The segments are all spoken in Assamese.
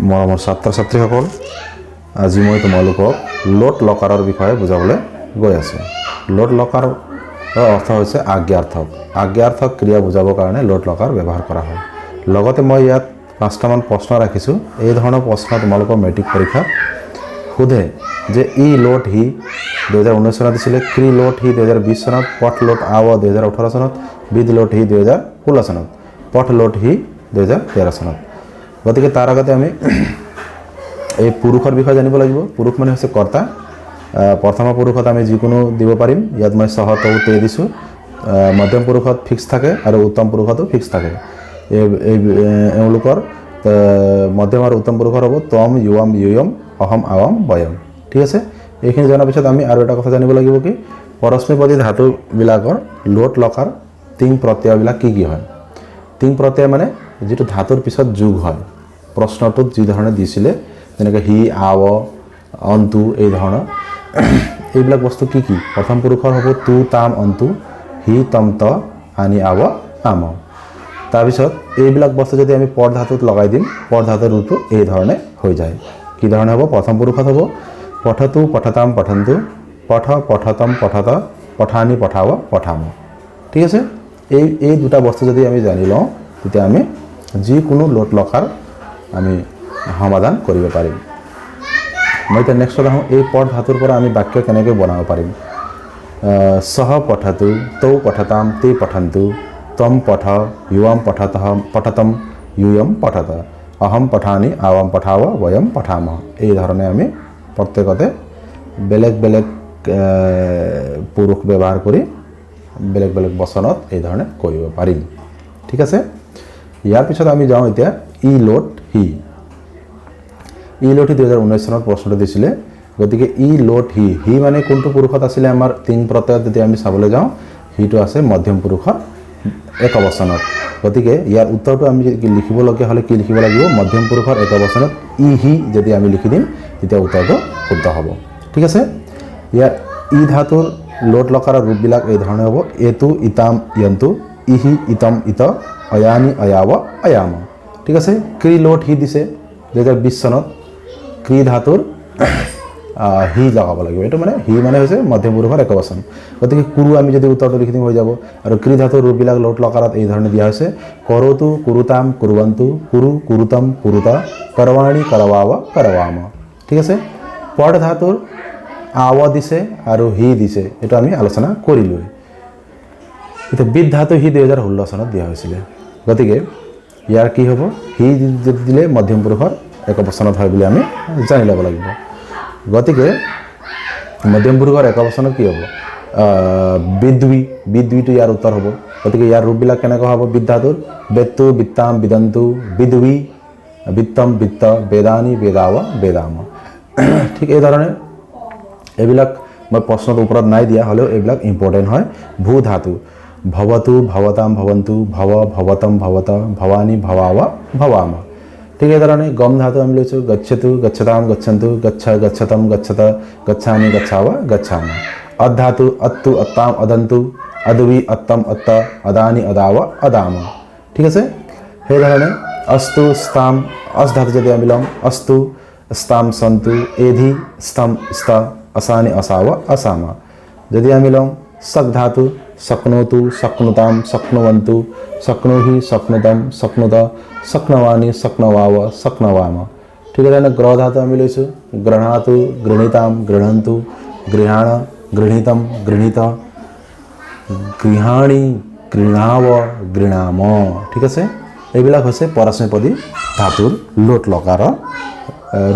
মৰমৰ ছাত্ৰ ছাত্ৰীসকল, আজি মই তোমালোকক লোট লকাৰৰ বিষয়ে বুজাবলৈ গৈ আছোঁ। লোট লকাৰৰ অৰ্থ হৈছে আজ্ঞাৰ্থক। আজ্ঞাৰ্থক ক্ৰিয়া বুজাবৰ কাৰণে লোট লকাৰ ব্যৱহাৰ কৰা হয়। লগতে মই ইয়াত 5টামান প্ৰশ্ন ৰাখিছোঁ। এই ধৰণৰ প্ৰশ্ন তোমালোকৰ মেট্ৰিক পৰীক্ষাত সোধে যে ই লোট হি 2019 চনত দিছিলে, ক্ৰি লোট হি 2020 চনত, পথ লোট আৱ 2018 চনত, বিদ লোট হি 2016 চনত, পথ লোট হি 2013 চনত। গতিকে তাৰ আগতে আমি এই পুৰুষৰ বিষয়ে জানিব লাগিব। পুৰুষ মানে হৈছে কৰ্তা। প্ৰথম পুৰুষত আমি যিকোনো দিব পাৰিম। ইয়াত মই সহ তৌ তে দিছোঁ। মধ্যম পুৰুষত ফিক্স থাকে আৰু উত্তম পুৰুষতো ফিক্স থাকে। এওঁলোকৰ মধ্যম আৰু উত্তম পুৰুষৰ হ'ব তম, ইয়ম, ইয়ম, অহম, আৱম, বয়ম। ঠিক আছে। এইখিনি জনাৰ পিছত আমি আৰু এটা কথা জানিব লাগিব কি পৰস্মৈপদী ধাতুবিলাকৰ লোট লকাৰ তিং প্ৰত্যয়বিলাক কি কি হয়। তিং প্ৰত্যয় মানে যিটো ধাতুৰ পিছত যোগ হয়। প্ৰশ্নটোত যি ধৰণে দিছিলে যেনেকৈ হি, আৱ, অন্তু এই ধৰণৰ এইবিলাক বস্তু কি কি। প্ৰথম পুৰুষৰ হ'ব তু, তাম, অন্তু, হি, তম, ত, আনি, আৱ, আম। তাৰপিছত এইবিলাক বস্তু যদি আমি পৰ ধাতুত লগাই দিম, পৰ ধাতুৰ ৰূপটো এই ধৰণে হৈ যায়। কি ধৰণে হ'ব। প্ৰথম পুৰুষত হ'ব পঠতু, পঠতাম, পঠন্তু, পঠ, পঠতম, পঠত, পঠানি, পঠাব, পঠাম। ঠিক আছে। এই দুটা বস্তু যদি আমি জানি লওঁ তেতিয়া আমি যিকোনো লোট লকাৰ আমি সমাধান কৰিব পাৰিম। মই এতিয়া নেক্সটত আহোঁ। এই পদ ধাতুৰ পৰা আমি বাক্য কেনেকৈ বনাব পাৰিম। সহ পঠতু, তৌ পঠতাম, তে পঠন্তু, তম পঠ, ইয়ম পঠতম, ইয়ম পঠত, অহম পঠানি, আৱম পঠাব, বয়ম পঠাম। এই ধৰণে আমি প্ৰত্যেকতে বেলেগ বেলেগ পুৰুষ ব্যৱহাৰ কৰি বেলেগ বেলেগ বচনত এই ধৰণে কৰিব পাৰিম। ঠিক আছে। ইয়াৰ পিছত আমি যাওঁ এতিয়া ই লোট হি। ই লোট হি 2019 চনত প্ৰশ্নটো দিছিলে। গতিকে ই লোট হি, হি মানে কোনটো পুৰুষত আছিলে আমাৰ তিং প্ৰত্যয়ত যদি আমি চাবলৈ যাওঁ হিটো আছে মধ্যম পুৰুষৰ একবচনত। গতিকে ইয়াৰ উত্তৰটো আমি লিখিবলগীয়া হ'লে কি লিখিব লাগিব। মধ্যম পুৰুষৰ একবচনত ই হি যদি আমি লিখি দিম তেতিয়া উত্তৰটো শুদ্ধ হ'ব। ঠিক আছে। ইয়াৰ ই ধাতুৰ লোট লকাৰৰ ৰূপবিলাক এই ধৰণে হ'ব। এতু, ইতাম, ইয়ন্তু, ইহি, ইতম, ইত, অয়ানি, অয়াৱ, অয়াম। ঠিক আছে। ক্ৰি লোট হি দিছে 2020 চনত। ক্ৰি ধাতুৰ হি লগাব লাগিব। এইটো মানে হি মানে হৈছে মধ্যম পুৰুষৰ একবচন। গতিকে কুৰু আমি যদি উত্তৰটো লিখি দিম হৈ যাব। আৰু ক্ৰি ধাতুৰ ৰূপবিলাক লোট লকাৰত এই ধৰণে দিয়া হৈছে। কৰোতু, কুৰুতাম, কুৰুৱন্তু, কুৰু, কুৰুতম, কুৰুতা, কৰৱাণী, কৰৱাৱ, কৰৱাম। ঠিক আছে। পদ ধাতুৰ আৱ দিছে আৰু হি দিছে। এইটো আমি আলোচনা কৰিলোঁ। এতিয়া বিদ ধাতু হি 2016 চনত দিয়া হৈছিলে। গতিকে ইয়াৰ কি হ'ব। হি দিলে মধ্যম পুৰুষৰ একবচনত হয় বুলি আমি জানি ল'ব লাগিব। গতিকে মধ্যম পুৰুষৰ একবচনত কি হ'ব। বিদ্বি, বিদ্বিটো ইয়াৰ উত্তৰ হ'ব। গতিকে ইয়াৰ ৰূপবিলাক কেনেকুৱা হ'ব। বিদ ধাতুৰ বেত্তু, বিত্তাম, বিদন্তু, বিদ্বি, বিত্তম, বিত্ত, বেদানি, বেদাৱ, বেদাম। ঠিক এই ধৰণে এইবিলাক মই প্ৰশ্নৰ ওপৰত নাই দিয়া হ'লেও এইবিলাক ইম্পৰ্টেণ্ট হয়। ভূ ধাতু ভৱতু, ভৱতাম, ভৱন্তু, ভৱ, ভৱতম, ভৱত, ভৱানী, ভৱাৱ, ভৱাম। ঠিক এই ধৰণে গম ধাতু আমি লৈছোঁ গচ্ছতু, গচ্ছতাম, গচ্ছন্তু, গচ্ছ, গচ্ছতম, গচ্ছত, গচ্ছানি, গচ্ছাৱ, গচ্ছাম। অধাতু অত্তু, অত্তাম, অদন্তু, অদবি, অত্তম, অত্ত, অদানি, অদাৱ, অদাম। ঠিক আছে। সেইধৰণে অস্তু, স্তাম, অস ধাতু যদি আমি লওঁ অস্তু, স্তাম, সন্তু, এধি, স্তম, স্ত, অসানি, অসাৱ, অসাম। যদি আমি লওঁ সক ধাতু শক্নোতু, শক্নুতাম, শক্নুবন্তু, শক্নুহি, শক্নুতম, শক্নুত, শক্নৱানি, শক্নৱাৱ, শক্নৱাম। ঠিক আছে। গ্ৰহ ধাতু আমি লৈছোঁ গৃহাতু, গৃহীতাম, গৃহন্তু, গৃহাণ, গৃহীতম, গৃহীত, গৃহাণী, গৃহাৱ, গৃহাম। ঠিক আছে। এইবিলাক হৈছে পৰস্মৈপদী ধাতুৰ লোট লকাৰৰ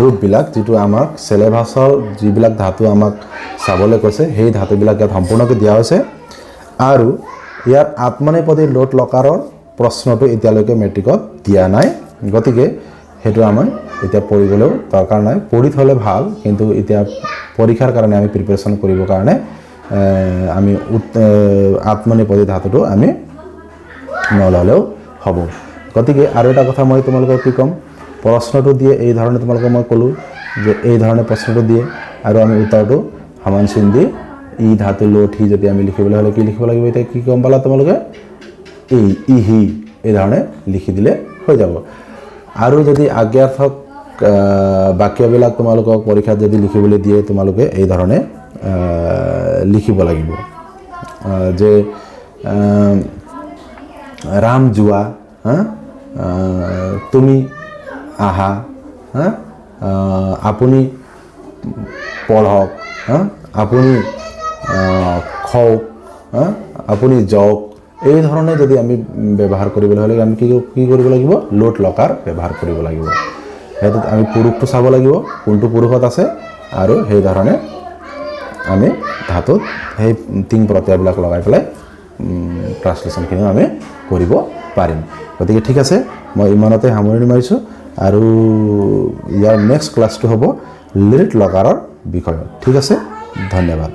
ৰূপবিলাক যিটো আমাক চিলেবাছৰ যিবিলাক ধাতু আমাক চাবলৈ কৈছে সেই ধাতুবিলাক ইয়াত সম্পূৰ্ণকৈ দিয়া হৈছে। আৰু ইয়াৰ আত্মনেপদী লোট লকাৰৰ প্ৰশ্নটো এতিয়ালৈকে মেট্ৰিকত দিয়া নাই। গতিকে সেইটো আমাৰ এতিয়া পঢ়িবলৈও দৰকাৰ নাই। পঢ়ি থ'লে ভাল, কিন্তু এতিয়া পৰীক্ষাৰ কাৰণে আমি প্ৰিপেৰেশ্যন কৰিবৰ কাৰণে আমি আত্মনেপদী ধাতুটো আমি নল'লেও হ'ব। গতিকে আৰু এটা কথা মই তোমালোকক কি ক'ম। প্ৰশ্নটো দিয়ে এই ধৰণে তোমালোকক মই ক'লোঁ যে এই ধৰণে প্ৰশ্নটো দিয়ে আৰু আমি উত্তৰটো সমান চিন দি ই ধাতু লোট হি যদি আমি লিখিবলৈ হ'লে কি লিখিব লাগিব। এতিয়া কি গম পালা তোমালোকে ই হি এই ধৰণে লিখি দিলে হৈ যাব। আৰু যদি আজ্ঞাৰ্থক বাক্যবিলাক তোমালোকক পৰীক্ষাত যদি লিখিবলৈ দিয়ে তোমালোকে এই ধৰণে লিখিব লাগিব যে ৰাম যোৱা তুমি আহা আপুনি পঢ়ক আপুনি খাওক আপুনি যাওক এই ধৰণে যদি আমি ব্যৱহাৰ কৰিবলৈ হ'লে আমি কি কৰিব লাগিব লোট লকাৰ ব্যৱহাৰ কৰিব লাগিব হেতুত আমি পুৰুষটো চাব লাগিব কোনটো পুৰুষত আছে আৰু সেই ধৰণে আমি ধাতুত সেই তিন প্ৰত্যয়বিলাক লগাই পেলাই ট্ৰান্সলেচনখিনি আমি কৰিব পাৰিম গতিকে ঠিক আছে মই ইমানতে সামৰণি মাৰিছোঁ আৰু ইয়াৰ নেক্সট ক্লাছটো হ'ব লিট লকাৰৰ বিষয়ত ঠিক আছে ধন্যবাদ